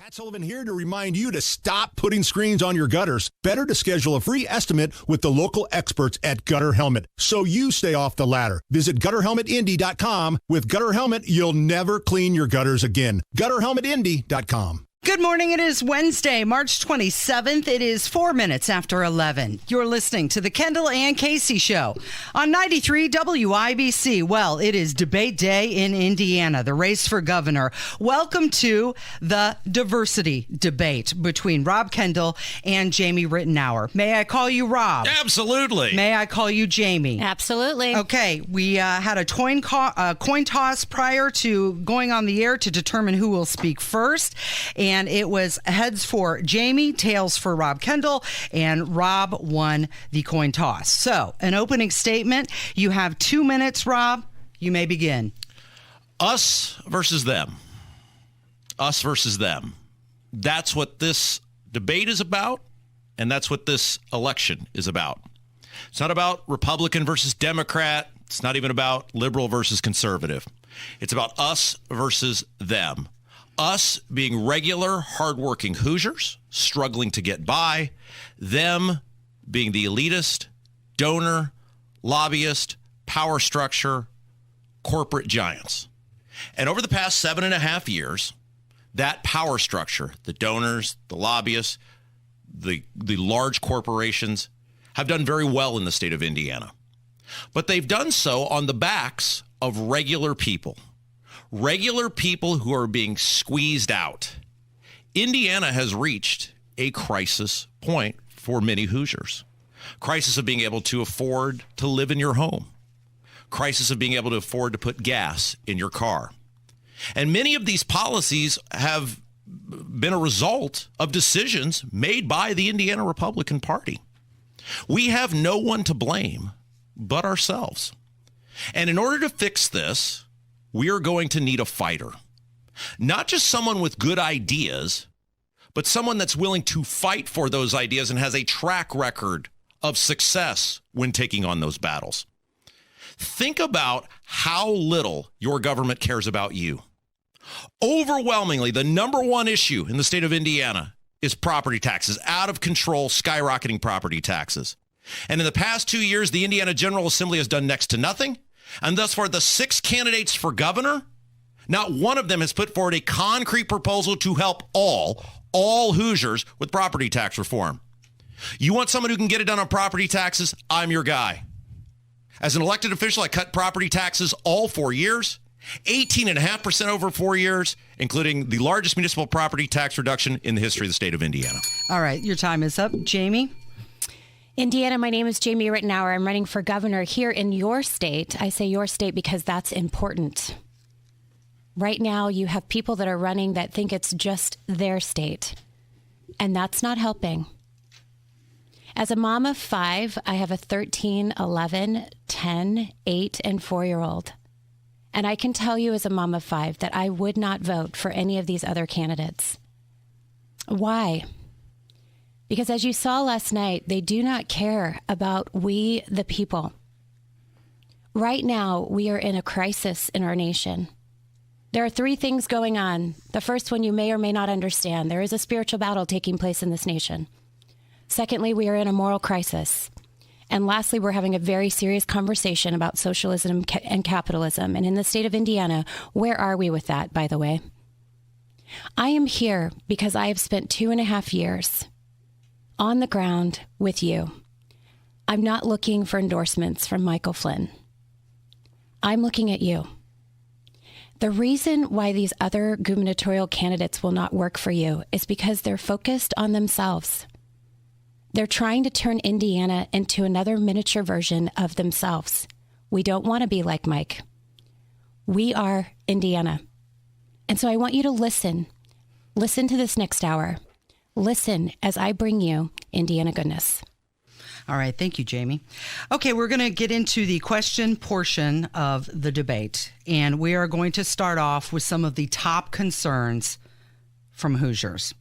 Matt Sullivan here to remind you to stop putting screens on your gutters. Better to schedule a free estimate with the local experts at Gutter Helmet so you stay off the ladder. Visit GutterHelmetIndy.com. With Gutter Helmet, you'll never clean your gutters again. GutterHelmetIndy.com. Good morning. It is Wednesday, March 27th. It is 4 minutes after 11. You're listening to the Kendall and Casey Show on 93 WIBC. Well, it is debate day in Indiana, the race for governor. Welcome to the diversity debate between Rob Kendall and Jamie Ritenour. May I call you Rob? Absolutely. May I call you Jamie? Absolutely. Okay, we had a coin toss prior to going on the air to determine who will speak first. And it was heads for Jamie, tails for Rob Kendall, and Rob won the coin toss. So, an opening statement. You have 2 minutes, Rob. You may begin. Us versus them. Us versus them. That's what this debate is about, and that's what this election is about. It's not about Republican versus Democrat. It's not even about liberal versus conservative. It's about us versus them. Us being regular, hardworking Hoosiers, struggling to get by. Them being the elitist, donor, lobbyist, power structure, corporate giants. And over the past 7.5 years, that power structure, the donors, the lobbyists, the large corporations, have done very well in the state of Indiana. But they've done so on the backs of regular people. Regular people who are being squeezed out. Indiana has reached a crisis point for many Hoosiers. Crisis of being able to afford to live in your home. Crisis of being able to afford to put gas in your car. And many of these policies have been a result of decisions made by the Indiana Republican Party. We have no one to blame but ourselves. And in order to fix this, we are going to need a fighter. Not just someone with good ideas, but someone that's willing to fight for those ideas and has a track record of success when taking on those battles. Think about how little your government cares about you. Overwhelmingly, the number one issue in the state of Indiana is property taxes, out of control, skyrocketing property taxes. And in the past 2 years, the Indiana General Assembly has done next to nothing. And thus far, the 6 candidates for governor, not one of them has put forward a concrete proposal to help all Hoosiers with property tax reform. You want someone who can get it done on property taxes? I'm your guy. As an elected official, I cut property taxes all 4 years, 18.5% over 4 years, including the largest municipal property tax reduction in the history of the state of Indiana. All right, your time is up. Jamie? Indiana, my name is Jamie Ritenour. I'm running for governor here in your state. I say your state because that's important. Right now, you have people that are running that think it's just their state, and that's not helping. As a mom of 5, I have a 13, 11, 10, 8, and 4-year-old. And I can tell you as a mom of 5 that I would not vote for any of these other candidates. Why? Because as you saw last night, they do not care about we, the people. Right now, we are in a crisis in our nation. There are 3 things going on. The first one you may or may not understand. There is a spiritual battle taking place in this nation. Secondly, we are in a moral crisis. And lastly, we're having a very serious conversation about socialism and capitalism. And in the state of Indiana, where are we with that, by the way? I am here because I have spent 2.5 years on the ground with you. I'm not looking for endorsements from Michael Flynn. I'm looking at you. The reason why these other gubernatorial candidates will not work for you is because they're focused on themselves. They're trying to turn Indiana into another miniature version of themselves. We don't want to be like Mike. We are Indiana. And so I want you to listen. Listen to this next hour. Listen as I bring you Indiana goodness. All right. Thank you, Jamie. Okay, we're going to get into the question portion of the debate, and we are going to start off with some of the top concerns from Hoosiers.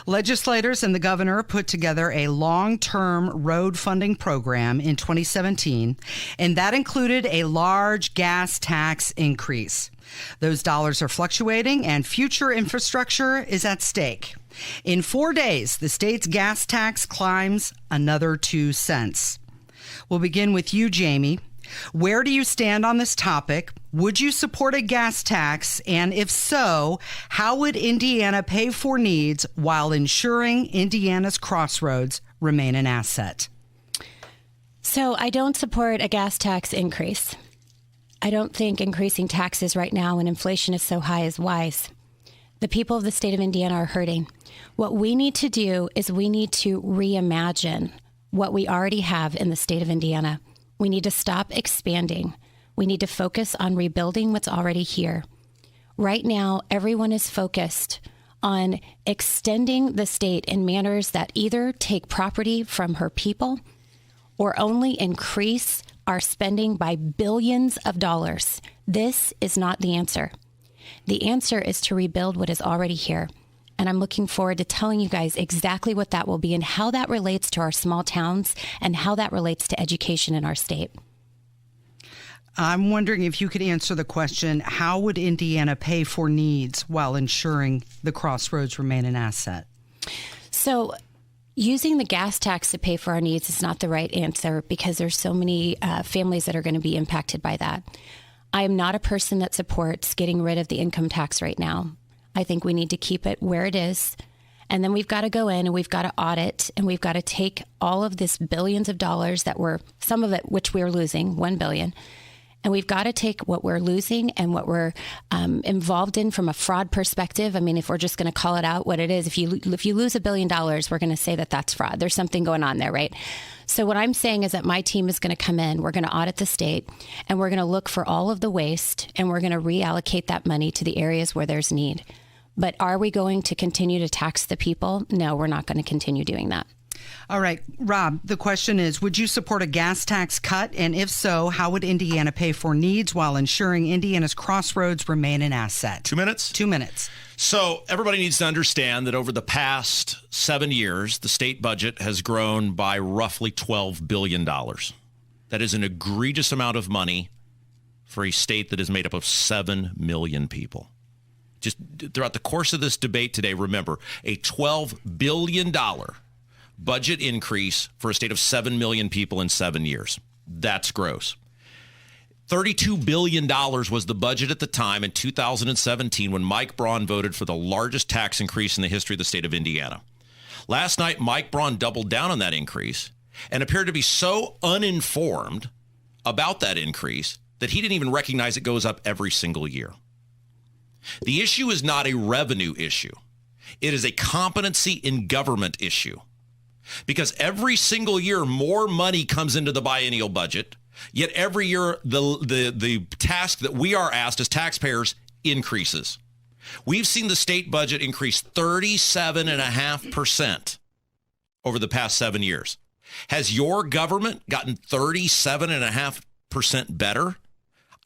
Legislators and the governor put together a long-term road funding program in 2017, and that included a large gas tax increase. Those dollars are fluctuating and future infrastructure is at stake. In 4 days, the state's gas tax climbs another 2 cents. We'll begin with you, Jamie. Where do you stand on this topic? Would you support a gas tax? And if so, how would Indiana pay for needs while ensuring Indiana's crossroads remain an asset? So I don't support a gas tax increase. I don't think increasing taxes right now when inflation is so high is wise. The people of the state of Indiana are hurting. What we need to do is we need to reimagine what we already have in the state of Indiana. We need to stop expanding. We need to focus on rebuilding what's already here. Right now, everyone is focused on extending the state in manners that either take property from her people or only increase our spending by billions of dollars. This is not the answer. The answer is to rebuild what is already here. And I'm looking forward to telling you guys exactly what that will be and how that relates to our small towns and how that relates to education in our state. I'm wondering if you could answer the question, how would Indiana pay for needs while ensuring the crossroads remain an asset? So using the gas tax to pay for our needs is not the right answer because there's so many families that are going to be impacted by that. I am not a person that supports getting rid of the income tax right now. I think we need to keep it where it is. And then we've got to go in and we've got to audit and we've got to take all of this billions of dollars that we're, some of it which we're losing, $1 billion. And we've got to take what we're losing and what we're involved in from a fraud perspective. I mean, if we're just going to call it out what it is, if you lose $1 billion, we're going to say that that's fraud. There's something going on there, right? So what I'm saying is that my team is going to come in, we're going to audit the state, and we're going to look for all of the waste, and we're going to reallocate that money to the areas where there's need. But are we going to continue to tax the people? No, we're not going to continue doing that. All right, Rob, the question is, would you support a gas tax cut? And if so, how would Indiana pay for needs while ensuring Indiana's crossroads remain an asset? 2 minutes? 2 minutes. So everybody needs to understand that over the past 7 years, the state budget has grown by roughly $12 billion. That is an egregious amount of money for a state that is made up of 7 million people. Just throughout the course of this debate today, remember, a $12 billion budget increase for a state of 7 million people in 7 years. That's gross. $32 billion was the budget at the time in 2017 when Mike Braun voted for the largest tax increase in the history of the state of Indiana. Last night, Mike Braun doubled down on that increase and appeared to be so uninformed about that increase that he didn't even recognize it goes up every single year. The issue is not a revenue issue. It is a competency in government issue. Because every single year, more money comes into the biennial budget, yet every year, the task that we are asked as taxpayers increases. We've seen the state budget increase 37.5% over the past 7 years. Has your government gotten 37.5% better?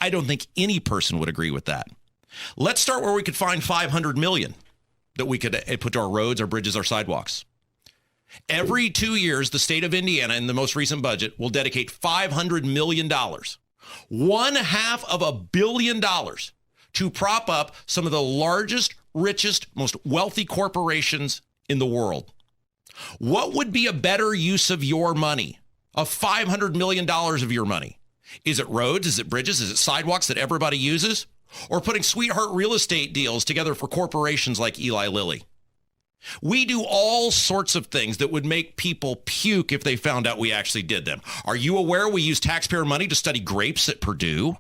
I don't think any person would agree with that. Let's start where we could find $500 million that we could put to our roads, our bridges, our sidewalks. Every 2 years, the state of Indiana, in the most recent budget, will dedicate $500 million, $1.5 billion, to prop up some of the largest, richest, most wealthy corporations in the world. What would be a better use of your money, of $500 million of your money? Is it roads? Is it bridges? Is it sidewalks that everybody uses? Or putting sweetheart real estate deals together for corporations like Eli Lilly? We do all sorts of things that would make people puke if they found out we actually did them. Are you aware we use taxpayer money to study grapes at Purdue?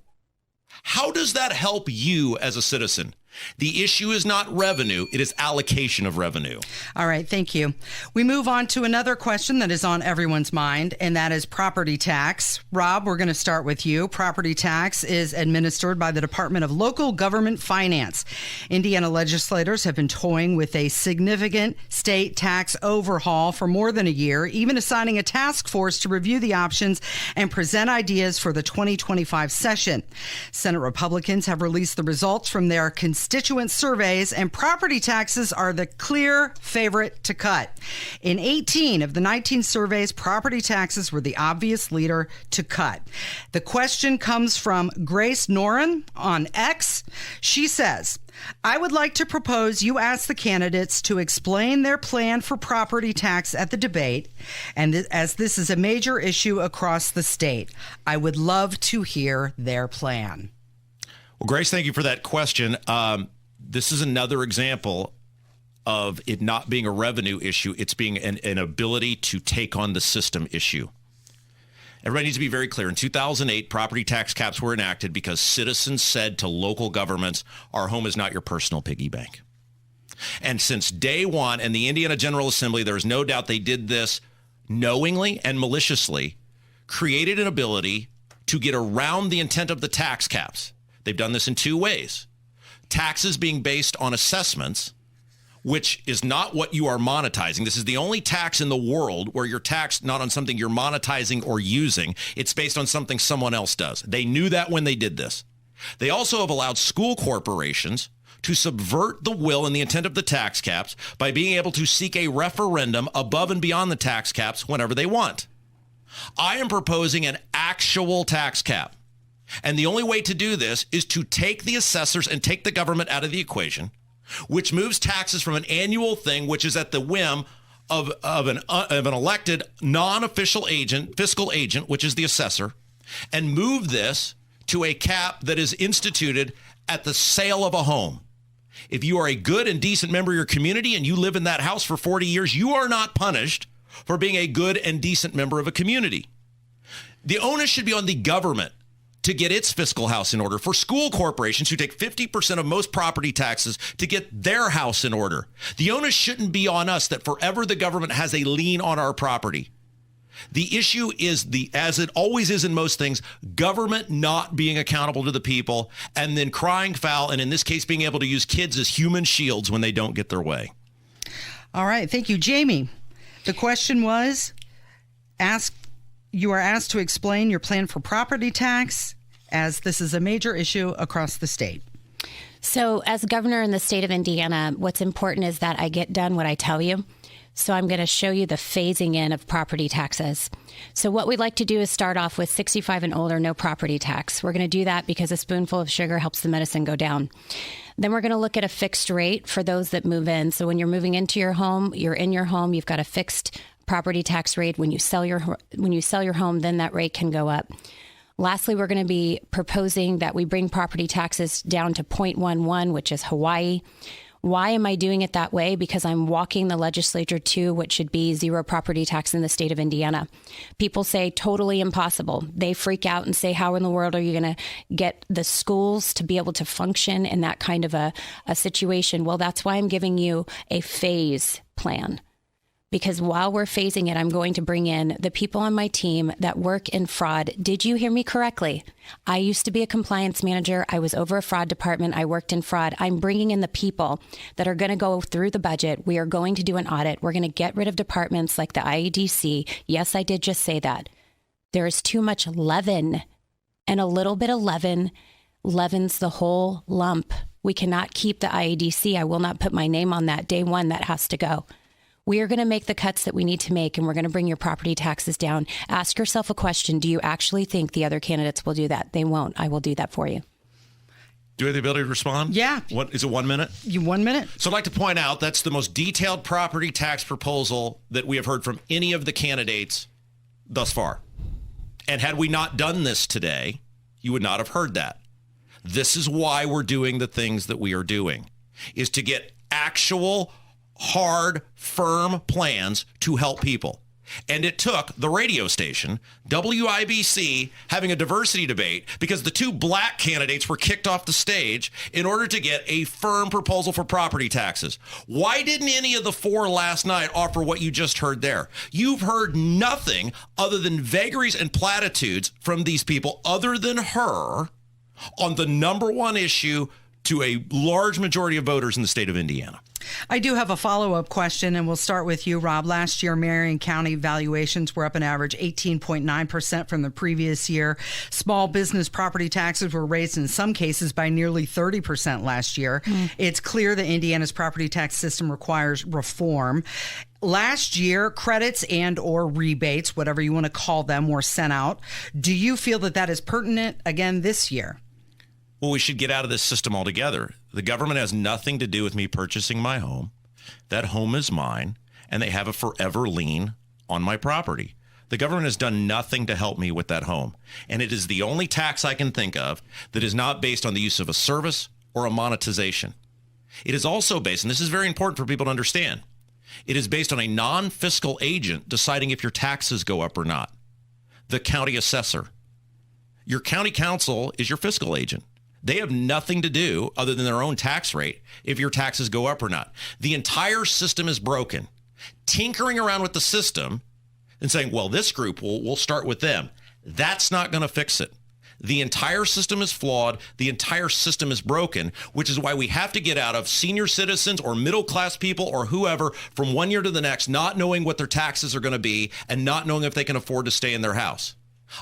How does that help you as a citizen? The issue is not revenue, it is allocation of revenue. All right, thank you. We move on to another question that is on everyone's mind, and that is property tax. Rob, we're going to start with you. Property tax is administered by the Department of Local Government Finance. Indiana legislators have been toying with a significant state tax overhaul for more than a year, even assigning a task force to review the options and present ideas for the 2025 session. Senate Republicans have released the results from their consideration constituent surveys, and property taxes are the clear favorite to cut. In 18 of the 19 surveys, property taxes were the obvious leader to cut. The question comes from Grace Noren on X. She says, I would like to propose you ask the candidates to explain their plan for property tax at the debate, and as this is a major issue across the state, I would love to hear their plan. Well, Grace, thank you for that question. This is another example of it not being a revenue issue. It's being an ability to take on the system issue. Everybody needs to be very clear. In 2008, property tax caps were enacted because citizens said to local governments, our home is not your personal piggy bank. And since day one, and the Indiana General Assembly, there's no doubt they did this knowingly and maliciously, created an ability to get around the intent of the tax caps. They've done this in two ways. Taxes being based on assessments, which is not what you are monetizing. This is the only tax in the world where you're taxed not on something you're monetizing or using. It's based on something someone else does. They knew that when they did this. They also have allowed school corporations to subvert the will and the intent of the tax caps by being able to seek a referendum above and beyond the tax caps whenever they want. I am proposing an actual tax cap. And the only way to do this is to take the assessors and take the government out of the equation, which moves taxes from an annual thing, which is at the whim of an elected non-official agent, fiscal agent, which is the assessor, and move this to a cap that is instituted at the sale of a home. If you are a good and decent member of your community and you live in that house for 40 years, you are not punished for being a good and decent member of a community. The onus should be on the government to get its fiscal house in order, for school corporations who take 50% of most property taxes to get their house in order. The onus shouldn't be on us that forever the government has a lien on our property. The issue is, as it always is in most things, government not being accountable to the people and then crying foul, and in this case, being able to use kids as human shields when they don't get their way. All right. Thank you, Jamie. The question was, you are asked to explain your plan for property tax, as this is a major issue across the state. So as governor in the state of Indiana, what's important is that I get done what I tell you. So I'm going to show you the phasing in of property taxes. So what we'd like to do is start off with 65 and older, no property tax. We're going to do that because a spoonful of sugar helps the medicine go down. Then we're going to look at a fixed rate for those that move in. So when you're moving into your home, you're in your home, you've got a fixed property tax rate. When you sell your home, then that rate can go up. Lastly, we're going to be proposing that we bring property taxes down to 0.11, which is Hawaii. Why am I doing it that way? Because I'm walking the legislature to what should be zero property tax in the state of Indiana. People say totally impossible. They freak out and say, how in the world are you going to get the schools to be able to function in that kind of a situation? Well, that's why I'm giving you a phase plan. Because while we're phasing it, I'm going to bring in the people on my team that work in fraud. Did you hear me correctly? I used to be a compliance manager. I was over a fraud department. I worked in fraud. I'm bringing in the people that are going to go through the budget. We are going to do an audit. We're going to get rid of departments like the IEDC. Yes, I did just say that. There is too much leaven, and a little bit of leaven leavens the whole lump. We cannot keep the IEDC. I will not put my name on that. Day one, that has to go. We are going to make the cuts that we need to make, and we're going to bring your property taxes down. Ask yourself a question. Do you actually think the other candidates will do that? They won't. I will do that for you. Do you have the ability to respond? Yeah. What is it, 1 minute? 1 minute. So I'd like to point out that's the most detailed property tax proposal that we have heard from any of the candidates thus far. And had we not done this today, you would not have heard that. This is why we're doing the things that we are doing, is to get actual hard, firm plans to help people. And it took the radio station, WIBC, having a diversity debate because the two black candidates were kicked off the stage in order to get a firm proposal for property taxes. Why didn't any of the four last night offer what you just heard there? You've heard nothing other than vagaries and platitudes from these people other than her on the number one issue to a large majority of voters in the state of Indiana. I do have a follow-up question, and we'll start with you, Rob. Last year, Marion County valuations were up an average 18.9% from the previous year. Small business property taxes were raised in some cases by nearly 30% last year. It's clear that Indiana's property tax system requires reform. Last year, credits and or rebates, whatever you want to call them, were sent out. Do you feel that that is pertinent again this year? Well, we should get out of this system altogether. The government has nothing to do with me purchasing my home. That home is mine, and they have a forever lien on my property. The government has done nothing to help me with that home. And it is the only tax I can think of that is not based on the use of a service or a monetization. It is also based, and this is very important for people to understand, it is based on a non-fiscal agent deciding if your taxes go up or not. The county assessor. Your county council is your fiscal agent. They have nothing to do other than their own tax rate if your taxes go up or not. The entire system is broken. Tinkering around with the system and saying, well, this group, we'll start with them. That's not going to fix it. The entire system is flawed. The entire system is broken, which is why we have to get out of senior citizens or middle-class people or whoever from one year to the next, not knowing what their taxes are going to be and not knowing if they can afford to stay in their house.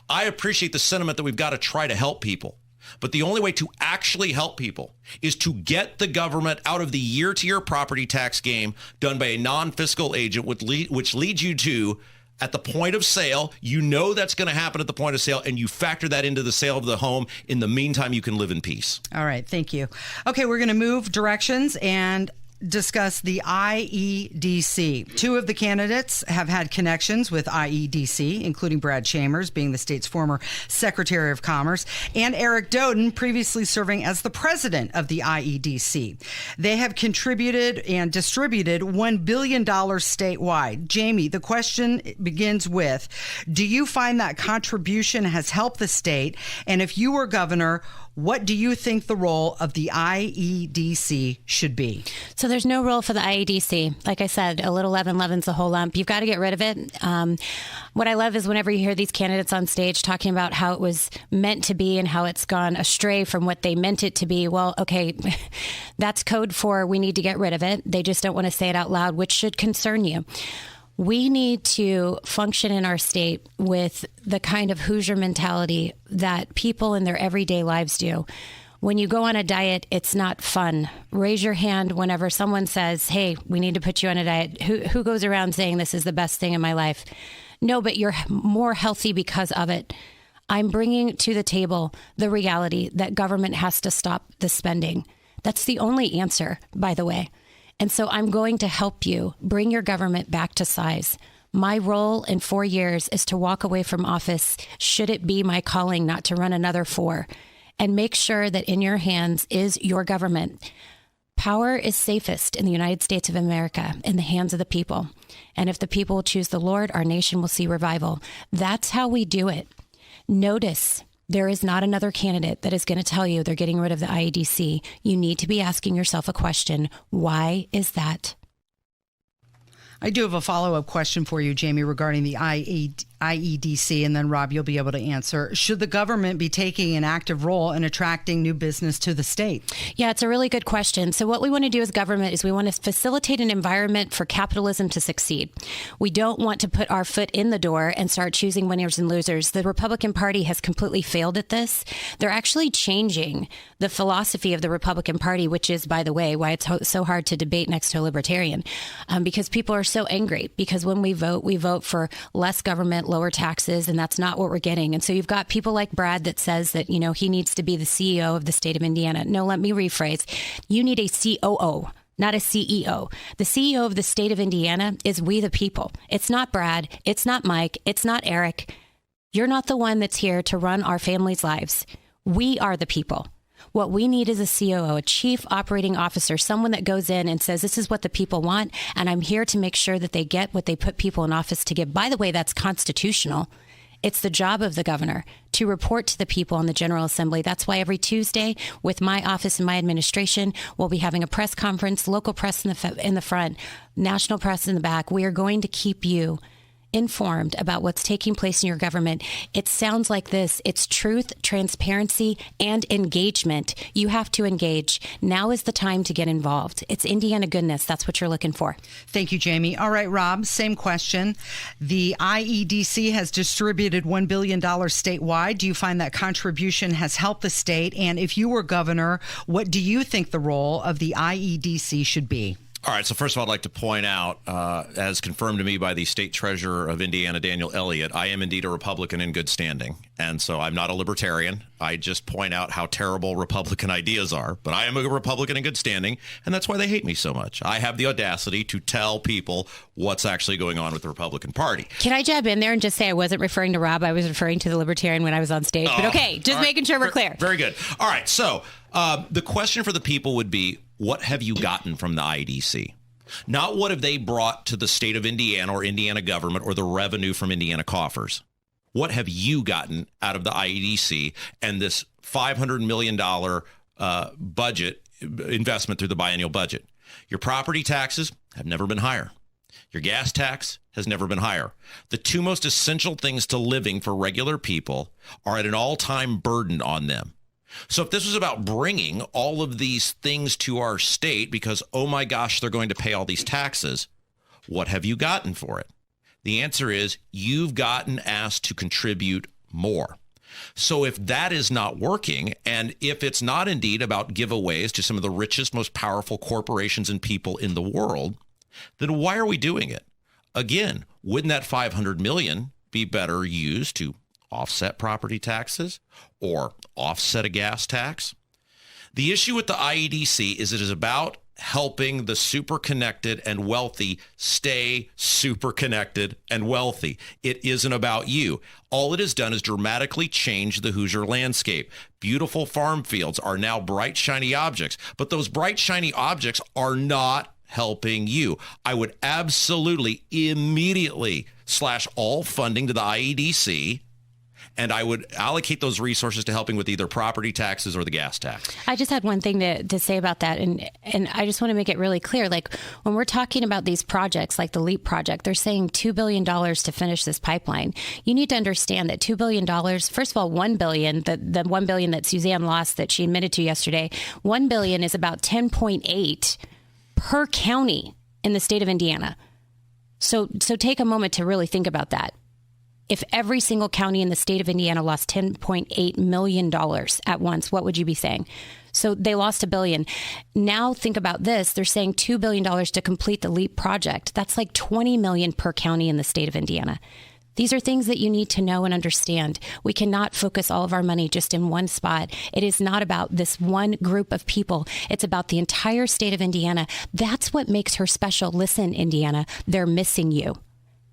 I appreciate the sentiment that we've got to try to help people. But the only way to actually help people is to get the government out of the year-to-year property tax game done by a non-fiscal agent, which leads you to, at the point of sale, you know that's going to happen at the point of sale, and you factor that into the sale of the home. In the meantime, you can live in peace. All right. Thank you. Okay, we're going to move directions and discuss the IEDC. Two of the candidates have had connections with IEDC, including Brad Chambers, being the state's former Secretary of Commerce, and Eric Doden, previously serving as the president of the IEDC. They have contributed and distributed $1 billion statewide. Jamie, the question begins with, do you find that contribution has helped the state? And if you were governor, what do you think the role of the IEDC should be? So there's no role for the IEDC. Like I said, a little leaven leavens the whole lump. You've got to get rid of it. What I love is whenever you hear these candidates on stage talking about how it was meant to be and how it's gone astray from what they meant it to be. Well, okay, that's code for we need to get rid of it. They just don't want to say it out loud, which should concern you. We need to function in our state with the kind of Hoosier mentality that people in their everyday lives do. When you go on a diet, it's not fun. Raise your hand whenever someone says, hey, we need to put you on a diet. Who goes around saying this is the best thing in my life? No, but you're more healthy because of it. I'm bringing to the table the reality that government has to stop the spending. That's the only answer, by the way. And so I'm going to help you bring your government back to size. My role in 4 years is to walk away from office, should it be my calling not to run another 4, and make sure that in your hands is your government. Power is safest in the United States of America in the hands of the people. And if the people will choose the Lord, our nation will see revival. That's how we do it. Notice there is not another candidate that is going to tell you they're getting rid of the IEDC. You need to be asking yourself a question. Why is that? I do have a follow-up question for you, Jamie, regarding the IEDC, and then, Rob, you'll be able to answer. Should the government be taking an active role in attracting new business to the state? Yeah, it's a really good question. So what we want to do as government is we want to facilitate an environment for capitalism to succeed. We don't want to put our foot in the door and start choosing winners and losers. The Republican Party has completely failed at this. They're actually changing the philosophy of the Republican Party, which is, by the way, why it's so hard to debate next to a libertarian, because people are so angry because when we vote for less government, lower taxes, and that's not what we're getting. And so you've got people like Brad that says that, he needs to be the CEO of the state of Indiana. No, let me rephrase. You need a COO, not a CEO. The CEO of the state of Indiana is we the people. It's not Brad. It's not Mike. It's not Eric. You're not the one that's here to run our families' lives. We are the people. What we need is a COO, a chief operating officer, someone that goes in and says, this is what the people want, and I'm here to make sure that they get what they put people in office to give. By the way, that's constitutional. It's the job of the governor to report to the people in the General Assembly. That's why every Tuesday with my office and my administration, we'll be having a press conference, local press in the front, national press in the back. We are going to keep you informed about what's taking place in your government, it sounds like this. It's truth, transparency, and engagement. You have to engage. Now is the time to get involved. It's Indiana goodness. That's what you're looking for. Thank you, Jamie. All right, Rob, same question. The IEDC has distributed $1 billion statewide. Do you find that contribution has helped the state? And if you were governor, what do you think the role of the IEDC should be? All right. So first of all, I'd like to point out, as confirmed to me by the state treasurer of Indiana, Daniel Elliott, I am indeed a Republican in good standing. And so I'm not a libertarian. I just point out how terrible Republican ideas are. But I am a Republican in good standing. And that's why they hate me so much. I have the audacity to tell people what's actually going on with the Republican Party. Can I jab in there and just say I wasn't referring to Rob. I was referring to the libertarian when I was on stage. But okay, just making sure we're clear. Very good. All right. So the question for the people would be, what have you gotten from the IEDC? Not what have they brought to the state of Indiana or Indiana government or the revenue from Indiana coffers. What have you gotten out of the IEDC and this $500 million budget investment through the biennial budget? Your property taxes have never been higher. Your gas tax has never been higher. The two most essential things to living for regular people are at an all-time burden on them. So if this was about bringing all of these things to our state because, oh my gosh, they're going to pay all these taxes, what have you gotten for it? The answer is you've gotten asked to contribute more. So if that is not working, and if it's not indeed about giveaways to some of the richest, most powerful corporations and people in the world, then why are we doing it? Again, wouldn't that $500 million be better used to offset property taxes or offset a gas tax? The issue with the IEDC is it is about helping the super connected and wealthy stay super connected and wealthy. It isn't about you. All it has done is dramatically change the Hoosier landscape. Beautiful farm fields are now bright, shiny objects, but those bright, shiny objects are not helping you. I would absolutely immediately slash all funding to the IEDC, and I would allocate those resources to helping with either property taxes or the gas tax. I just had one thing to say about that. And I just want to make it really clear. Like when we're talking about these projects, like the LEAP project, they're saying $2 billion to finish this pipeline. You need to understand that $2 billion, first of all, $1 billion, the $1 billion that Suzanne lost that she admitted to yesterday, $1 billion is about 10.8 per county in the state of Indiana. So take a moment to really think about that. If every single county in the state of Indiana lost $10.8 million at once, what would you be saying? So they lost $1 billion. Now think about this. They're saying $2 billion to complete the LEAP project. That's like $20 million per county in the state of Indiana. These are things that you need to know and understand. We cannot focus all of our money just in one spot. It is not about this one group of people. It's about the entire state of Indiana. That's what makes her special. Listen, Indiana, they're missing you.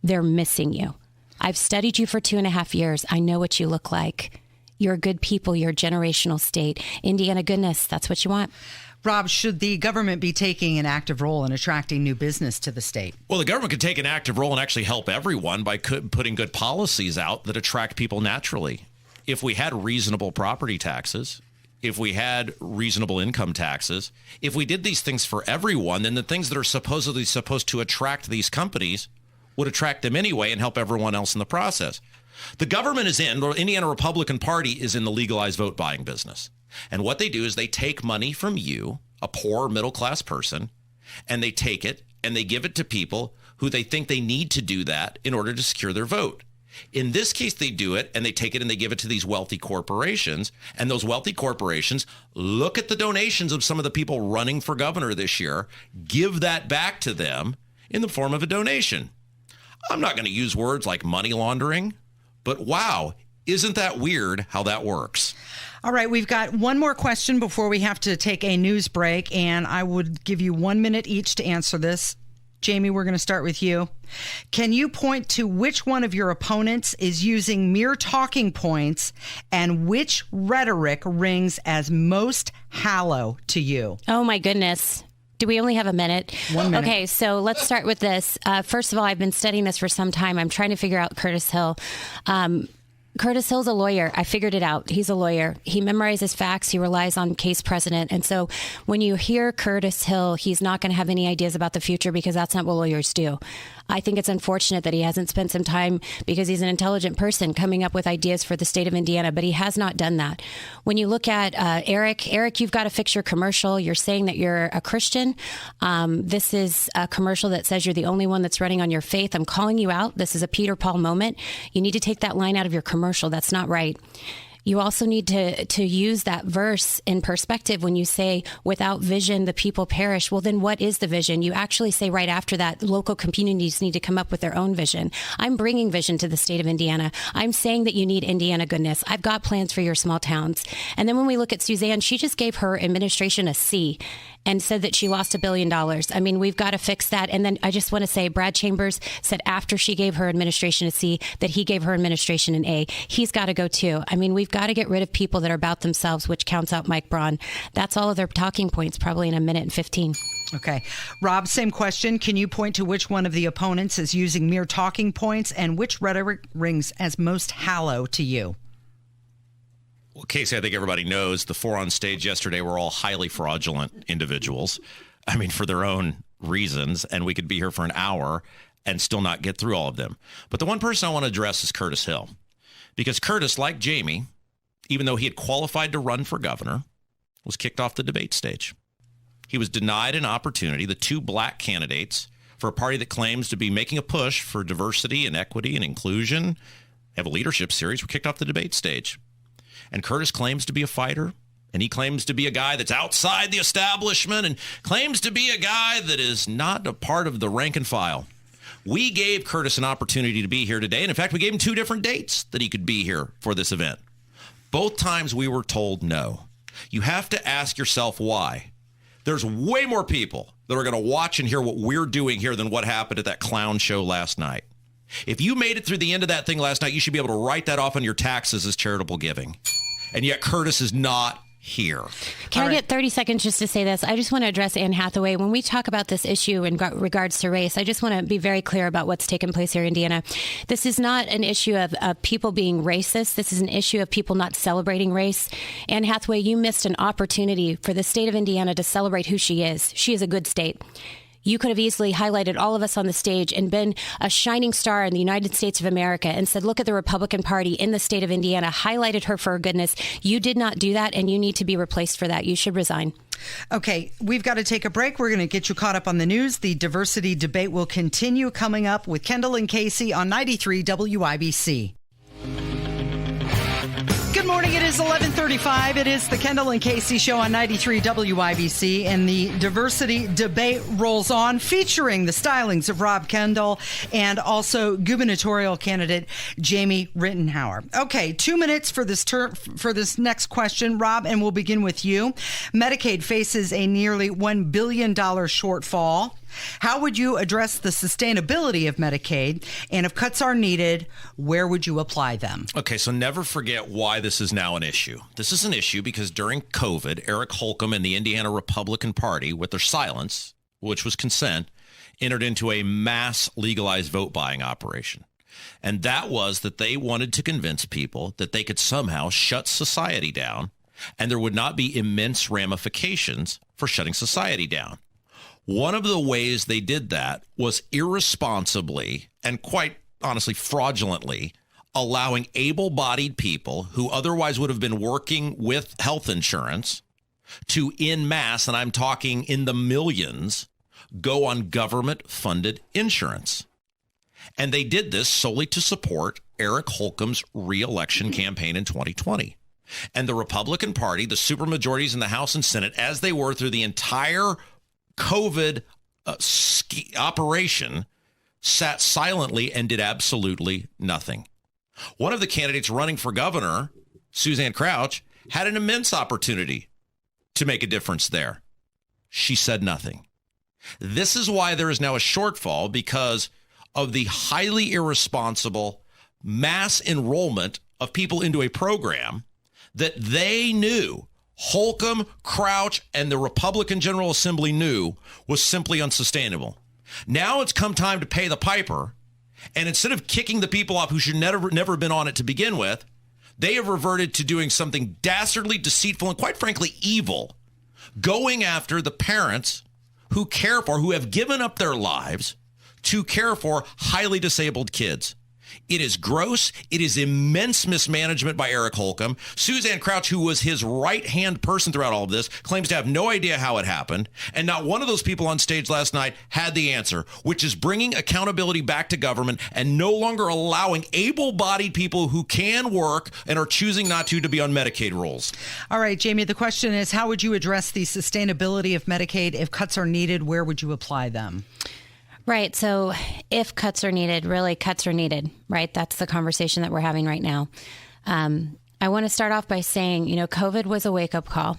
They're missing you. I've studied you for 2.5 years. I know what you look like. You're good people. You're a generational state. Indiana goodness, that's what you want. Rob, should the government be taking an active role in attracting new business to the state? Well, the government could take an active role and actually help everyone by putting good policies out that attract people naturally. If we had reasonable property taxes, if we had reasonable income taxes, if we did these things for everyone, then the things that are supposedly supposed to attract these companies would attract them anyway and help everyone else in the process. The government is in, or Indiana Republican Party is in the legalized vote buying business. And what they do is they take money from you, a poor middle-class person, and they take it and they give it to people who they think they need to do that in order to secure their vote. In this case, they do it and they take it and they give it to these wealthy corporations. And those wealthy corporations look at the donations of some of the people running for governor this year, give that back to them in the form of a donation. I'm not going to use words like money laundering, but wow, isn't that weird how that works? All right, we've got one more question before we have to take a news break, and I would give you 1 minute each to answer this. Jamie, we're going to start with you. Can you point to which one of your opponents is using mere talking points and which rhetoric rings as most hollow to you? Oh, my goodness. Do we only have a minute? 1 minute. Okay, so let's start with this. First of all, I've been studying this for some time. I'm trying to figure out Curtis Hill. Curtis Hill's a lawyer. I figured it out. He's a lawyer. He memorizes facts. He relies on case precedent. And so when you hear Curtis Hill, he's not going to have any ideas about the future because that's not what lawyers do. I think it's unfortunate that he hasn't spent some time, because he's an intelligent person, coming up with ideas for the state of Indiana, but he has not done that. When you look at Eric, you've got to fix your commercial. You're saying that you're a Christian. This is a commercial that says you're the only one that's running on your faith. I'm calling you out. This is a Peter Paul moment. You need to take that line out of your commercial. That's not right. You also need to use that verse in perspective when you say, without vision, the people perish. Well, then what is the vision? You actually say right after that, local communities need to come up with their own vision. I'm bringing vision to the state of Indiana. I'm saying that you need Indiana goodness. I've got plans for your small towns. And then when we look at Suzanne, she just gave her administration a C and said that she lost $1 billion. I mean, we've got to fix that. And then I just want to say, Brad Chambers said after she gave her administration a C, that he gave her administration an A. He's got to go too. I mean, we've got to get rid of people that are about themselves, which counts out Mike Braun. That's all of their talking points, probably in a minute and 15. Okay. Rob, same question. Can you point to which one of the opponents is using mere talking points and which rhetoric rings as most hollow to you? Well, Casey, I think everybody knows the four on stage yesterday were all highly fraudulent individuals. I mean, for their own reasons, and we could be here for an hour and still not get through all of them. But the one person I want to address is Curtis Hill, because Curtis, like Jamie, even though he had qualified to run for governor, was kicked off the debate stage. He was denied an opportunity, the two black candidates, for a party that claims to be making a push for diversity and equity and inclusion, have a leadership series, were kicked off the debate stage. And Curtis claims to be a fighter, and he claims to be a guy that's outside the establishment and claims to be a guy that is not a part of the rank and file. We gave Curtis an opportunity to be here today, and in fact, we gave him 2 different dates that he could be here for this event. Both times we were told no. You have to ask yourself why. There's way more people that are going to watch and hear what we're doing here than what happened at that clown show last night. If you made it through the end of that thing last night, you should be able to write that off on your taxes as charitable giving. And yet Curtis is not here. Can I get 30 seconds just to say this? I just want to address Anne Hathaway. When we talk about this issue in regards to race, I just want to be very clear about what's taken place here in Indiana. This is not an issue of people being racist. This is an issue of people not celebrating race. Anne Hathaway, you missed an opportunity for the state of Indiana to celebrate who she is. She is a good state. You could have easily highlighted all of us on the stage and been a shining star in the United States of America and said, look at the Republican Party in the state of Indiana, highlighted her for her goodness. You did not do that, and you need to be replaced for that. You should resign. Okay, we've got to take a break. We're going to get you caught up on the news. The diversity debate will continue coming up with Kendall and Casey on 93 WIBC. Good morning. It is 11:35. It is the Kendall and Casey show on 93 WIBC, and the diversity debate rolls on, featuring the stylings of Rob Kendall and also gubernatorial candidate Jamie Rittenhour. Okay, 2 minutes for this next question, Rob, and we'll begin with you. Medicaid faces a nearly $1 billion shortfall. How would you address the sustainability of Medicaid? And if cuts are needed, where would you apply them? Okay, so never forget why this is now an issue. This is an issue because during COVID, Eric Holcomb and the Indiana Republican Party, with their silence, which was consent, entered into a mass legalized vote buying operation. And that was that they wanted to convince people that they could somehow shut society down, and there would not be immense ramifications for shutting society down. One of the ways they did that was irresponsibly and quite honestly fraudulently allowing able-bodied people who otherwise would have been working with health insurance to en masse, and I'm talking in the millions, go on government-funded insurance. And they did this solely to support Eric Holcomb's re-election campaign in 2020. And the Republican Party, the supermajorities in the House and Senate, as they were through the entire COVID operation, sat silently and did absolutely nothing. One of the candidates running for governor, Suzanne Crouch, had an immense opportunity to make a difference there. She said nothing. This is why there is now a shortfall, because of the highly irresponsible mass enrollment of people into a program that they knew Holcomb, Crouch, and the Republican General Assembly knew was simply unsustainable. Now it's come time to pay the piper, And instead of kicking the people off who should never have been on it to begin with, they have reverted to doing something dastardly, deceitful, and quite frankly, evil, going after the parents who care for, who have given up their lives to care for highly disabled kids. It is gross. It is immense mismanagement by Eric Holcomb. Suzanne Crouch, who was his right-hand person throughout all of this, claims to have no idea how it happened. And not one of those people on stage last night had the answer, which is bringing accountability back to government and no longer allowing able-bodied people who can work and are choosing not to be on Medicaid rolls. All right, Jamie, the question is, how would you address the sustainability of Medicaid? If cuts are needed, where would you apply them? Right. So if cuts are needed, really cuts are needed, right? That's the conversation that we're having right now. I want to start off by saying, COVID was a wake-up call.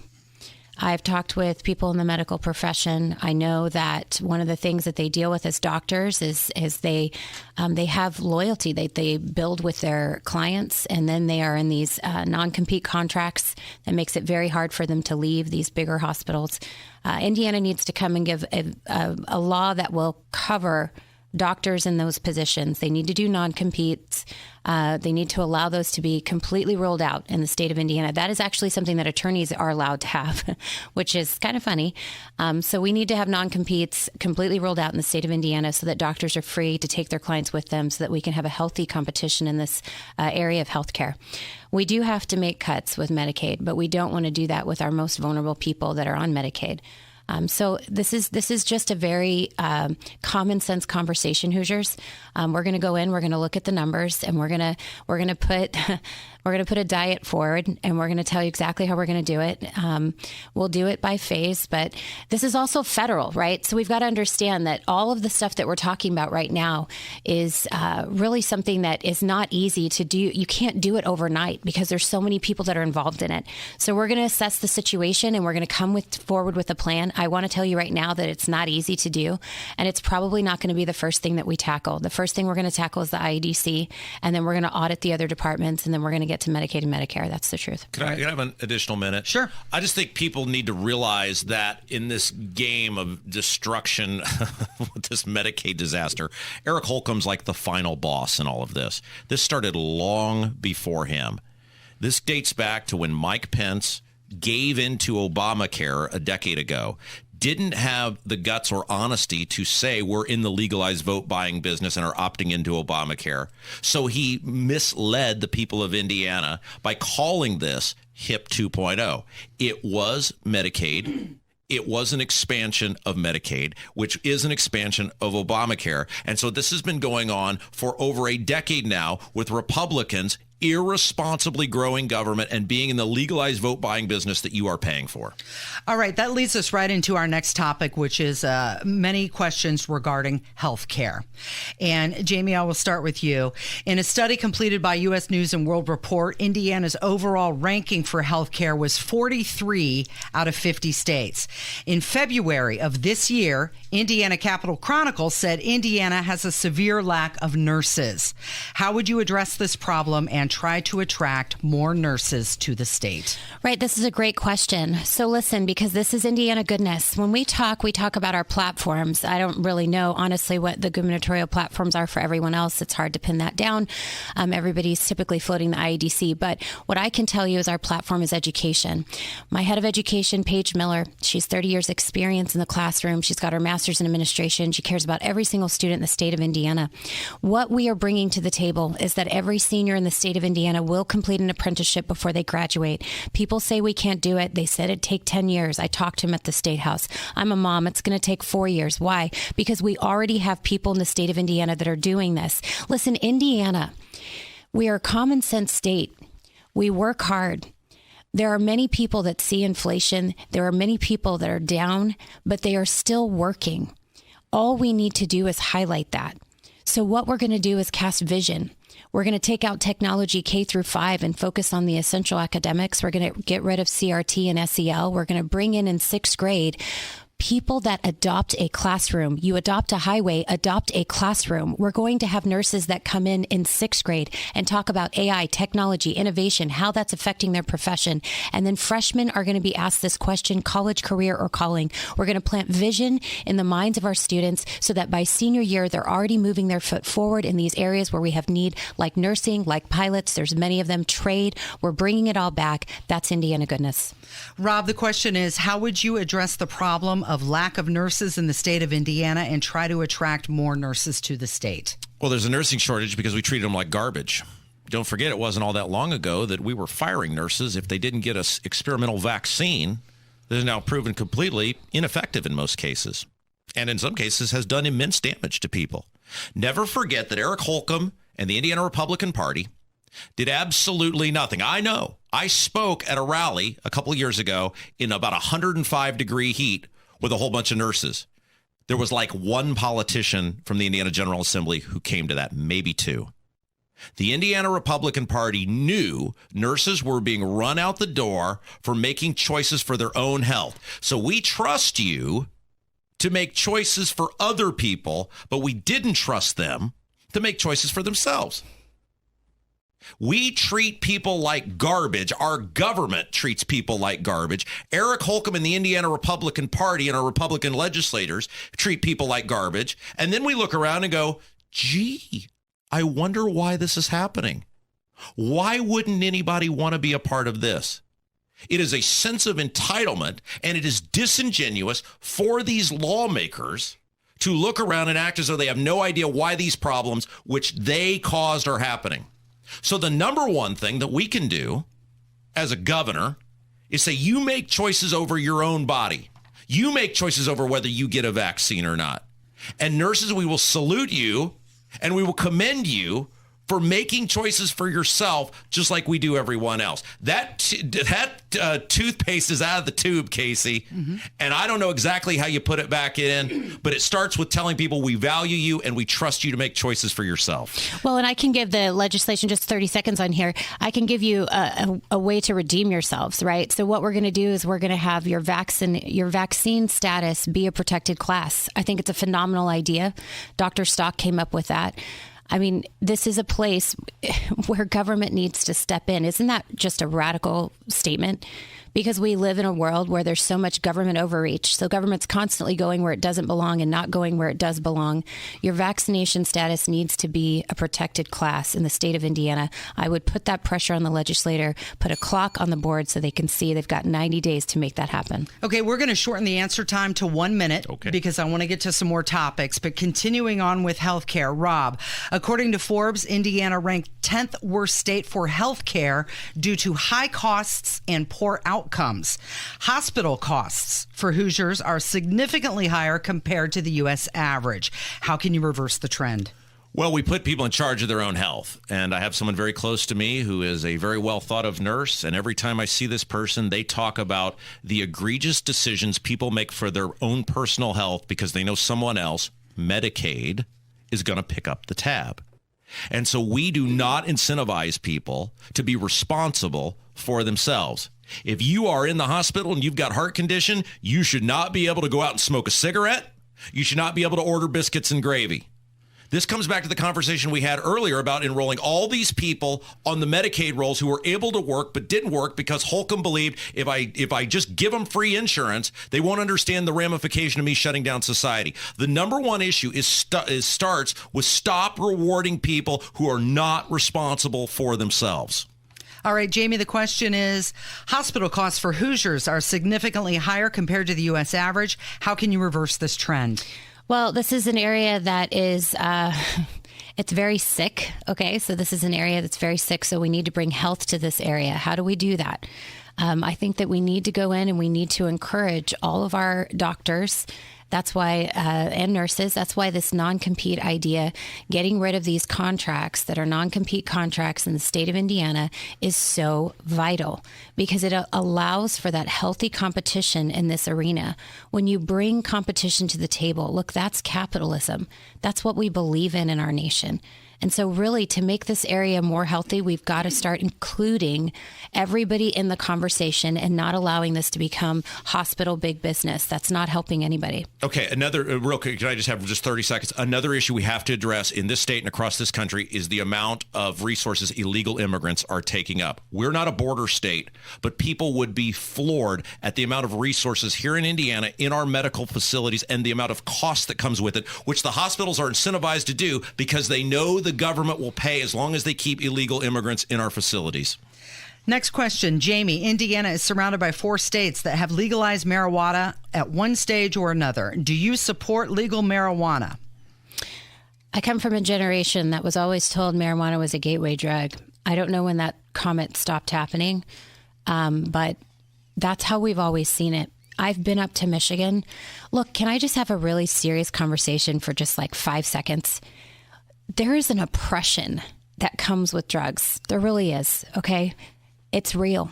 I've talked with people in the medical profession. I know that one of the things that they deal with as doctors is they have loyalty. They build with their clients, and then they are in these non-compete contracts that makes it very hard for them to leave these bigger hospitals. Indiana needs to come and give a law that will cover doctors in those positions. They need to do non-competes. They need to allow those to be completely rolled out in the state of Indiana. That is actually something that attorneys are allowed to have, which is kind of funny. So we need to have non-competes completely rolled out in the state of Indiana so that doctors are free to take their clients with them so that we can have a healthy competition in this area of healthcare. We do have to make cuts with Medicaid, but we don't want to do that with our most vulnerable people that are on Medicaid. So this is just a very common sense conversation, Hoosiers. We're going to go in, we're going to look at the numbers, and we're going to put a diet forward, and we're going to tell you exactly how we're going to do it. We'll do it by phase, but this is also federal, right? So we've got to understand that all of the stuff that we're talking about right now is really something that is not easy to do. You can't do it overnight because there's so many people that are involved in it. So we're going to assess the situation, and we're going to come forward with a plan. I want to tell you right now that it's not easy to do, and it's probably not going to be the first thing that we tackle. The first thing we're going to tackle is the IEDC, and then we're going to audit the other departments, and then we're going to get to Medicaid and Medicare. That's the truth. Can I have an additional minute? Sure. I just think people need to realize that in this game of destruction with this Medicaid disaster, Eric Holcomb's like the final boss in all of this. This started long before him. This dates back to when Mike Pence gave into Obamacare a decade ago, didn't have the guts or honesty to say we're in the legalized vote buying business and are opting into Obamacare. So he misled the people of Indiana by calling this HIP 2.0. It was Medicaid. It was an expansion of Medicaid, which is an expansion of Obamacare. And so this has been going on for over a decade now with Republicans irresponsibly growing government and being in the legalized vote buying business that you are paying for. All right, that leads us right into our next topic, which is many questions regarding health care. And Jamie, I will start with you. In a study completed by U.S. News and World Report, Indiana's overall ranking for health care was 43 out of 50 states. In February of this year, Indiana Capitol Chronicle said Indiana has a severe lack of nurses. How would you address this problem and try to attract more nurses to the state? Right. This is a great question. So listen, because this is Indiana goodness. When we talk about our platforms. I don't really know, honestly, what the gubernatorial platforms are for everyone else. It's hard to pin that down. Everybody's typically floating the IEDC. But what I can tell you is our platform is education. My head of education, Paige Miller, she's 30 years experience in the classroom. She's got her master's in administration. She cares about every single student in the state of Indiana. What we are bringing to the table is that every senior in the state of Indiana will complete an apprenticeship before they graduate. People say we can't do it. They said it'd take 10 years. I talked to him at the State House. I'm a mom. It's going to take 4 years. Why? Because we already have people in the state of Indiana that are doing this. Listen, Indiana, we are a common sense state. We work hard. There are many people that see inflation. There are many people that are down, but they are still working. All we need to do is highlight that. So what we're going to do is cast vision. We're going to take out technology K through 5 and focus on the essential academics. We're going to get rid of CRT and SEL. We're going to bring in 6th grade people that adopt a classroom. You adopt a highway, adopt a classroom. We're going to have nurses that come in 6th grade and talk about AI, technology, innovation, how that's affecting their profession. And then freshmen are going to be asked this question, college, career, or calling. We're going to plant vision in the minds of our students so that by senior year, they're already moving their foot forward in these areas where we have need, like nursing, like pilots. There's many of them, trade. We're bringing it all back. That's Indiana goodness. Rob, the question is, how would you address the problem of lack of nurses in the state of Indiana and try to attract more nurses to the state? Well, there's a nursing shortage because we treated them like garbage. Don't forget, it wasn't all that long ago that we were firing nurses if they didn't get an experimental vaccine that is now proven completely ineffective in most cases, and in some cases has done immense damage to people. Never forget that Eric Holcomb and the Indiana Republican Party did absolutely nothing. I know. I spoke at a rally a couple of years ago in about 105-degree heat with a whole bunch of nurses. There was like one politician from the Indiana General Assembly who came to that, maybe two. The Indiana Republican Party knew nurses were being run out the door for making choices for their own health. So we trust you to make choices for other people, but we didn't trust them to make choices for themselves. We treat people like garbage. Our government treats people like garbage. Eric Holcomb and the Indiana Republican Party and our Republican legislators treat people like garbage. And then we look around and go, gee, I wonder why this is happening. Why wouldn't anybody want to be a part of this? It is a sense of entitlement, and it is disingenuous for these lawmakers to look around and act as though they have no idea why these problems, which they caused, are happening. So the number one thing that we can do as a governor is say, you make choices over your own body. You make choices over whether you get a vaccine or not. And nurses, we will salute you and we will commend you for making choices for yourself, just like we do everyone else. That toothpaste is out of the tube, Casey. Mm-hmm. And I don't know exactly how you put it back in, but it starts with telling people we value you and we trust you to make choices for yourself. Well, and I can give the legislation just 30 seconds on here. I can give you a way to redeem yourselves, right? So what we're going to do is we're going to have your vaccine status be a protected class. I think it's a phenomenal idea. Dr. Stock came up with that. I mean, this is a place where government needs to step in. Isn't that just a radical statement? Because we live in a world where there's so much government overreach. So government's constantly going where it doesn't belong and not going where it does belong. Your vaccination status needs to be a protected class in the state of Indiana. I would put that pressure on the legislator, put a clock on the board so they can see they've got 90 days to make that happen. Okay, we're going to shorten the answer time to 1 minute because I want to get to some more topics. But continuing on with healthcare, Rob, according to Forbes, Indiana ranked 10th worst state for healthcare due to high costs and poor outcomes. Hospital costs for Hoosiers are significantly higher compared to the U.S. average. How can you reverse the trend? Well, we put people in charge of their own health. And I have someone very close to me who is a very well thought of nurse. And every time I see this person, they talk about the egregious decisions people make for their own personal health because they know someone else, Medicaid, is going to pick up the tab. And so we do not incentivize people to be responsible for themselves. If you are in the hospital and you've got heart condition, you should not be able to go out and smoke a cigarette. You should not be able to order biscuits and gravy. This comes back to the conversation we had earlier about enrolling all these people on the Medicaid rolls who were able to work but didn't work because Holcomb believed if I just give them free insurance, they won't understand the ramification of me shutting down society. The number one issue starts with stop rewarding people who are not responsible for themselves. All right, Jamie, the question is, hospital costs for Hoosiers are significantly higher compared to the U.S. average. How can you reverse this trend? Well, this is an area that is, it's very sick. Okay, so this is an area that's very sick. So we need to bring health to this area. How do we do that? I think that we need to go in and we need to encourage all of our doctors. That's why, and nurses, that's why this non-compete idea, getting rid of these contracts that are non-compete contracts in the state of Indiana is so vital because it allows for that healthy competition in this arena. When you bring competition to the table, look, that's capitalism. That's what we believe in our nation. And so really, to make this area more healthy, we've got to start including everybody in the conversation and not allowing this to become hospital big business. That's not helping anybody. Okay, another, real quick, can I just have just 30 seconds? Another issue we have to address in this state and across this country is the amount of resources illegal immigrants are taking up. We're not a border state, but people would be floored at the amount of resources here in Indiana in our medical facilities and the amount of cost that comes with it, which the hospitals are incentivized to do because they know the government will pay as long as they keep illegal immigrants in our facilities. Next question, Jamie. Indiana is surrounded by 4 states that have legalized marijuana at one stage or another. Do you support legal marijuana? I come from a generation that was always told marijuana was a gateway drug. I don't know when that comment stopped happening, but that's how we've always seen it. I've been up to Michigan. Look, can I just have a really serious conversation for just like 5 seconds? There is an oppression that comes with drugs. There really is, okay? It's real.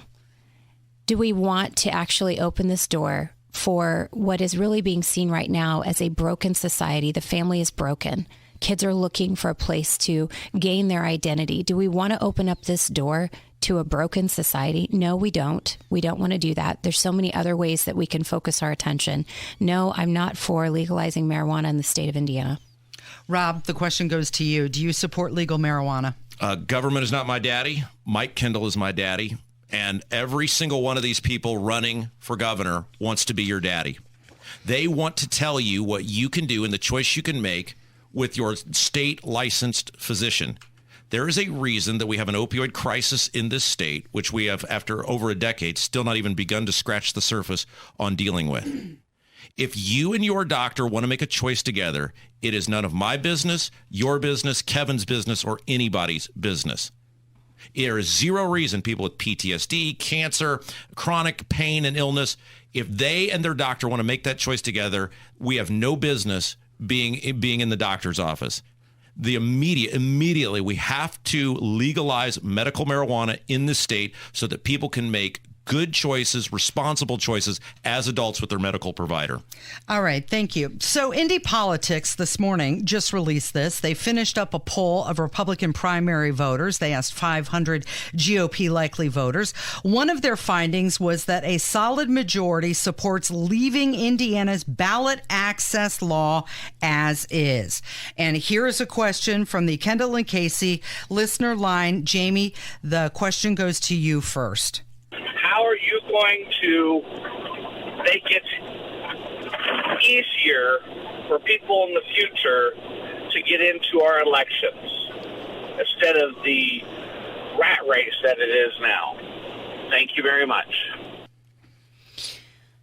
Do we want to actually open this door for what is really being seen right now as a broken society? The family is broken. Kids are looking for a place to gain their identity. Do we want to open up this door to a broken society? No, we don't. We don't want to do that. There's so many other ways that we can focus our attention. No, I'm not for legalizing marijuana in the state of Indiana. Rob, the question goes to you. Do you support legal marijuana? Government is not my daddy. Mike Kendall is my daddy. And every single one of these people running for governor wants to be your daddy. They want to tell you what you can do and the choice you can make with your state licensed physician. There is a reason that we have an opioid crisis in this state, which we have, after over a decade, still not even begun to scratch the surface on dealing with. If you and your doctor want to make a choice together, it is none of my business, your business, Kevin's business, or anybody's business. There is zero reason people with PTSD, cancer, chronic pain and illness, if they and their doctor want to make that choice together, we have no business being in the doctor's office. Immediately, we have to legalize medical marijuana in the state so that people can make good choices, responsible choices as adults with their medical provider. All right. Thank you. So Indy Politics this morning just released this. They finished up a poll of Republican primary voters. They asked 500 GOP likely voters. One of their findings was that a solid majority supports leaving Indiana's ballot access law as is. And here is a question from the Kendall and Casey listener line. Jamie, the question goes to you first. How are you going to make it easier for people in the future to get into our elections instead of the rat race that it is now? Thank you very much.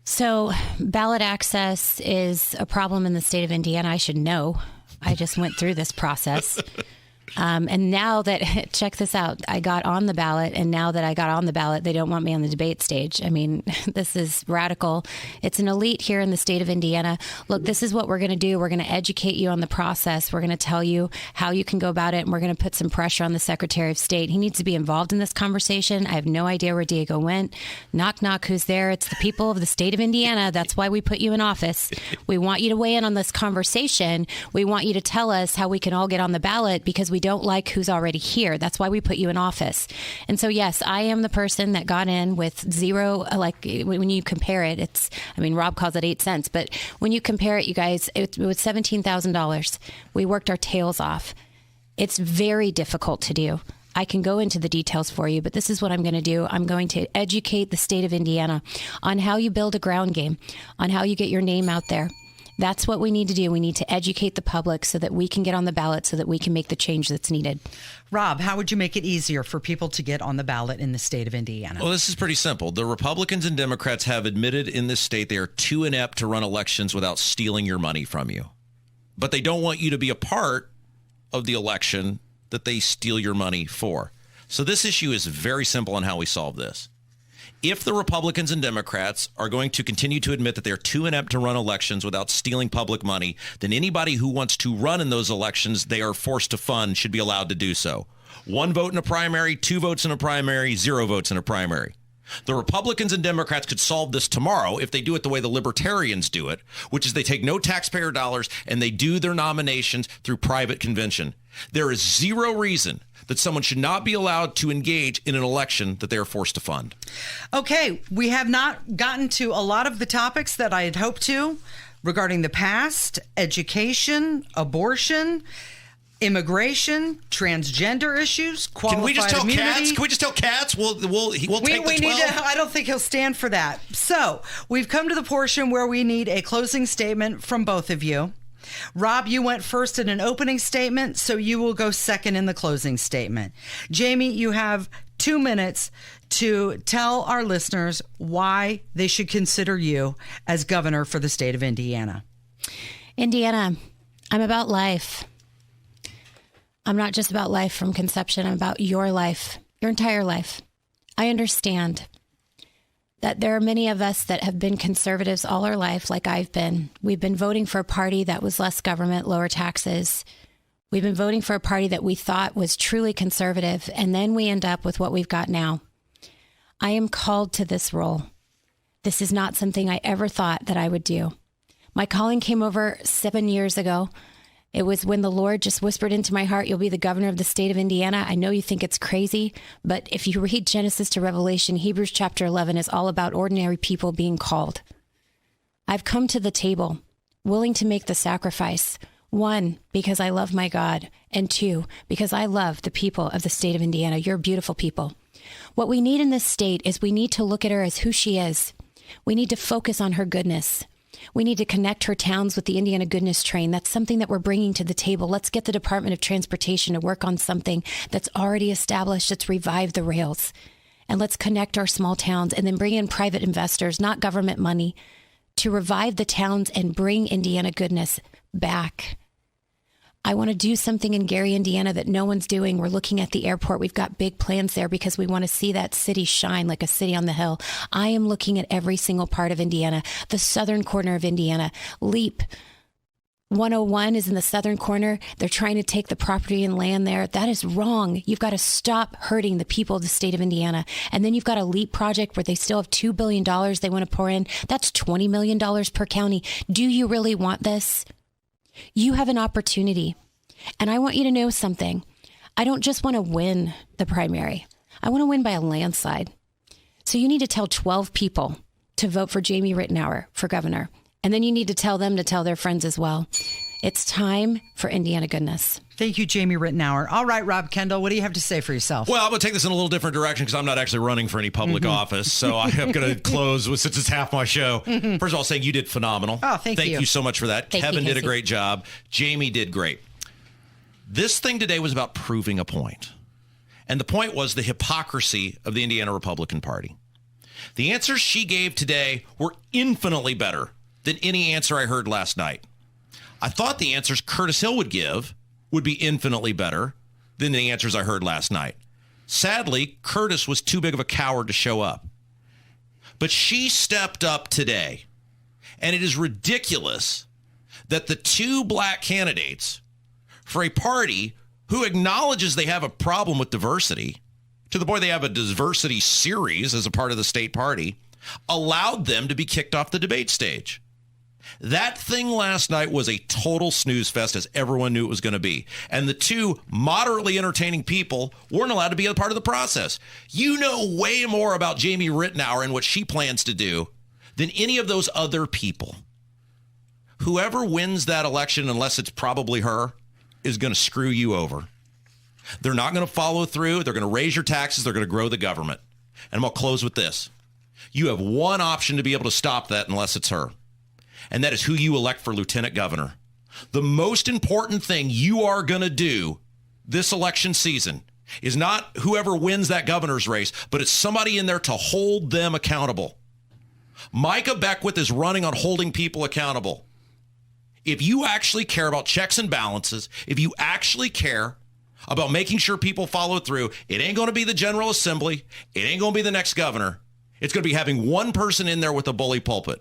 So ballot access is a problem in the state of Indiana. I should know. I just went through this process. And now that, check this out, I got on the ballot, and now that I got on the ballot, they don't want me on the debate stage. I mean, this is radical. It's an elite here in the state of Indiana. Look, this is what we're going to do. We're going to educate you on the process. We're going to tell you how you can go about it, and we're going to put some pressure on the Secretary of State. He needs to be involved in this conversation. I have no idea where Diego went. Knock, knock, who's there? It's the people of the state of Indiana. That's why we put you in office. We want you to weigh in on this conversation. We want you to tell us how we can all get on the ballot, because we don't like who's already here. That's why we put you in office. And so, yes, I am the person that got in with zero, like when you compare it, it's, I mean, Rob calls it 8 cents, but when you compare it, you guys, it was $17,000. We worked our tails off. It's very difficult to do. I can go into the details for you, but this is what I'm going to do. I'm going to educate the state of Indiana on how you build a ground game, on how you get your name out there. That's what we need to do. We need to educate the public so that we can get on the ballot, so that we can make the change that's needed. Rob, how would you make it easier for people to get on the ballot in the state of Indiana? Well, this is pretty simple. The Republicans and Democrats have admitted in this state they are too inept to run elections without stealing your money from you. But they don't want you to be a part of the election that they steal your money for. So this issue is very simple on how we solve this. If the Republicans and Democrats are going to continue to admit that they're too inept to run elections without stealing public money, then anybody who wants to run in those elections they are forced to fund should be allowed to do so. 1 vote in a primary, 2 votes in a primary, 0 votes in a primary. The Republicans and Democrats could solve this tomorrow if they do it the way the Libertarians do it, which is they take no taxpayer dollars and they do their nominations through private convention. There is zero reason that someone should not be allowed to engage in an election that they are forced to fund. Okay, we have not gotten to a lot of the topics that I had hoped to regarding the past, education, abortion, immigration, transgender issues, qualified Can we just tell immunity. cats? Can we just tell cats? We'll take the 12. I don't think he'll stand for that. So we've come to the portion where we need a closing statement from both of you. Rob, you went first in an opening statement, so you will go second in the closing statement. Jamie, you have 2 minutes to tell our listeners why they should consider you as governor for the state of Indiana. Indiana, I'm about life. I'm not just about life from conception. I'm about your life, your entire life. I understand that there are many of us that have been conservatives all our life, like I've been. We've been voting for a party that was less government, lower taxes. We've been voting for a party that we thought was truly conservative, and then we end up with what we've got now. I am called to this role. This is not something I ever thought that I would do. My calling came over 7 years ago. It was when the Lord just whispered into my heart, you'll be the governor of the state of Indiana. I know you think it's crazy, but if you read Genesis to Revelation, Hebrews chapter 11 is all about ordinary people being called. I've come to the table willing to make the sacrifice. 1, because I love my God, and 2, because I love the people of the state of Indiana. You're beautiful people. What we need in this state is we need to look at her as who she is. We need to focus on her goodness. We need to connect her towns with the Indiana Goodness Train. That's something that we're bringing to the table. Let's get the Department of Transportation to work on something that's already established. Let's revive the rails. And let's connect our small towns and then bring in private investors, not government money, to revive the towns and bring Indiana goodness back. I want to do something in Gary, Indiana that no one's doing. We're looking at the airport. We've got big plans there because we want to see that city shine like a city on the hill. I am looking at every single part of Indiana, the southern corner of Indiana. LEAP 101 is in the southern corner. They're trying to take the property and land there. That is wrong. You've got to stop hurting the people of the state of Indiana. And then you've got a LEAP project where they still have $2 billion they want to pour in. That's $20 million per county. Do you really want this? You have an opportunity. And I want you to know something. I don't just want to win the primary. I want to win by a landslide. So you need to tell 12 people to vote for Jamie Ritenour for governor. And then you need to tell them to tell their friends as well. It's time for Indiana goodness. Thank you, Jamie Ritenour. All right, Rob Kendall, what do you have to say for yourself? Well, I'm going to take this in a little different direction because I'm not actually running for any public office. So I am going to close with, since it's half my show. First of all, saying you did phenomenal. Oh, thank you. Thank you so much for that. Thank Kevin you, did a Casey. great job. Jamie did great. This thing today was about proving a point. And the point was the hypocrisy of the Indiana Republican Party. The answers she gave today were infinitely better than any answer I heard last night. I thought the answers Curtis Hill would give would be infinitely better than the answers I heard last night. Sadly, Curtis was too big of a coward to show up. But she stepped up today. And it is ridiculous that the two black candidates for a party who acknowledges they have a problem with diversity, to the point they have a diversity series as a part of the state party, allowed them to be kicked off the debate stage. That thing last night was a total snooze fest, as everyone knew it was going to be. And the two moderately entertaining people weren't allowed to be a part of the process. You know way more about Jamie Ritenour and what she plans to do than any of those other people. Whoever wins that election, unless it's probably her, is going to screw you over. They're not going to follow through. They're going to raise your taxes. They're going to grow the government. And I'm going to close with this. You have one option to be able to stop that unless it's her. And that is who you elect for lieutenant governor. The most important thing you are going to do this election season is not whoever wins that governor's race, but it's somebody in there to hold them accountable. Micah Beckwith is running on holding people accountable. If you actually care about checks and balances, if you actually care about making sure people follow through, it ain't going to be the General Assembly. It ain't going to be the next governor. It's going to be having one person in there with a bully pulpit.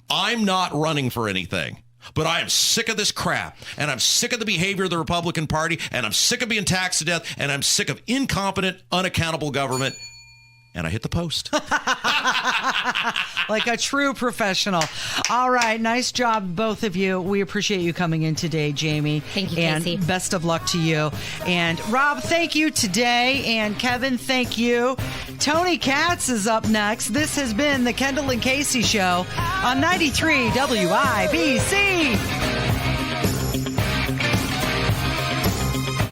I'm not running for anything, but I am sick of this crap, and I'm sick of the behavior of the Republican Party, and I'm sick of being taxed to death, and I'm sick of incompetent, unaccountable government. and I hit the post. Like a true professional. All right. Nice job, both of you. We appreciate you coming in today, Jamie. Thank you, and Casey. Best of luck to you. And Rob, thank you today. And Kevin, thank you. Tony Katz is up next. This has been the Kendall and Casey Show on 93 WIBC.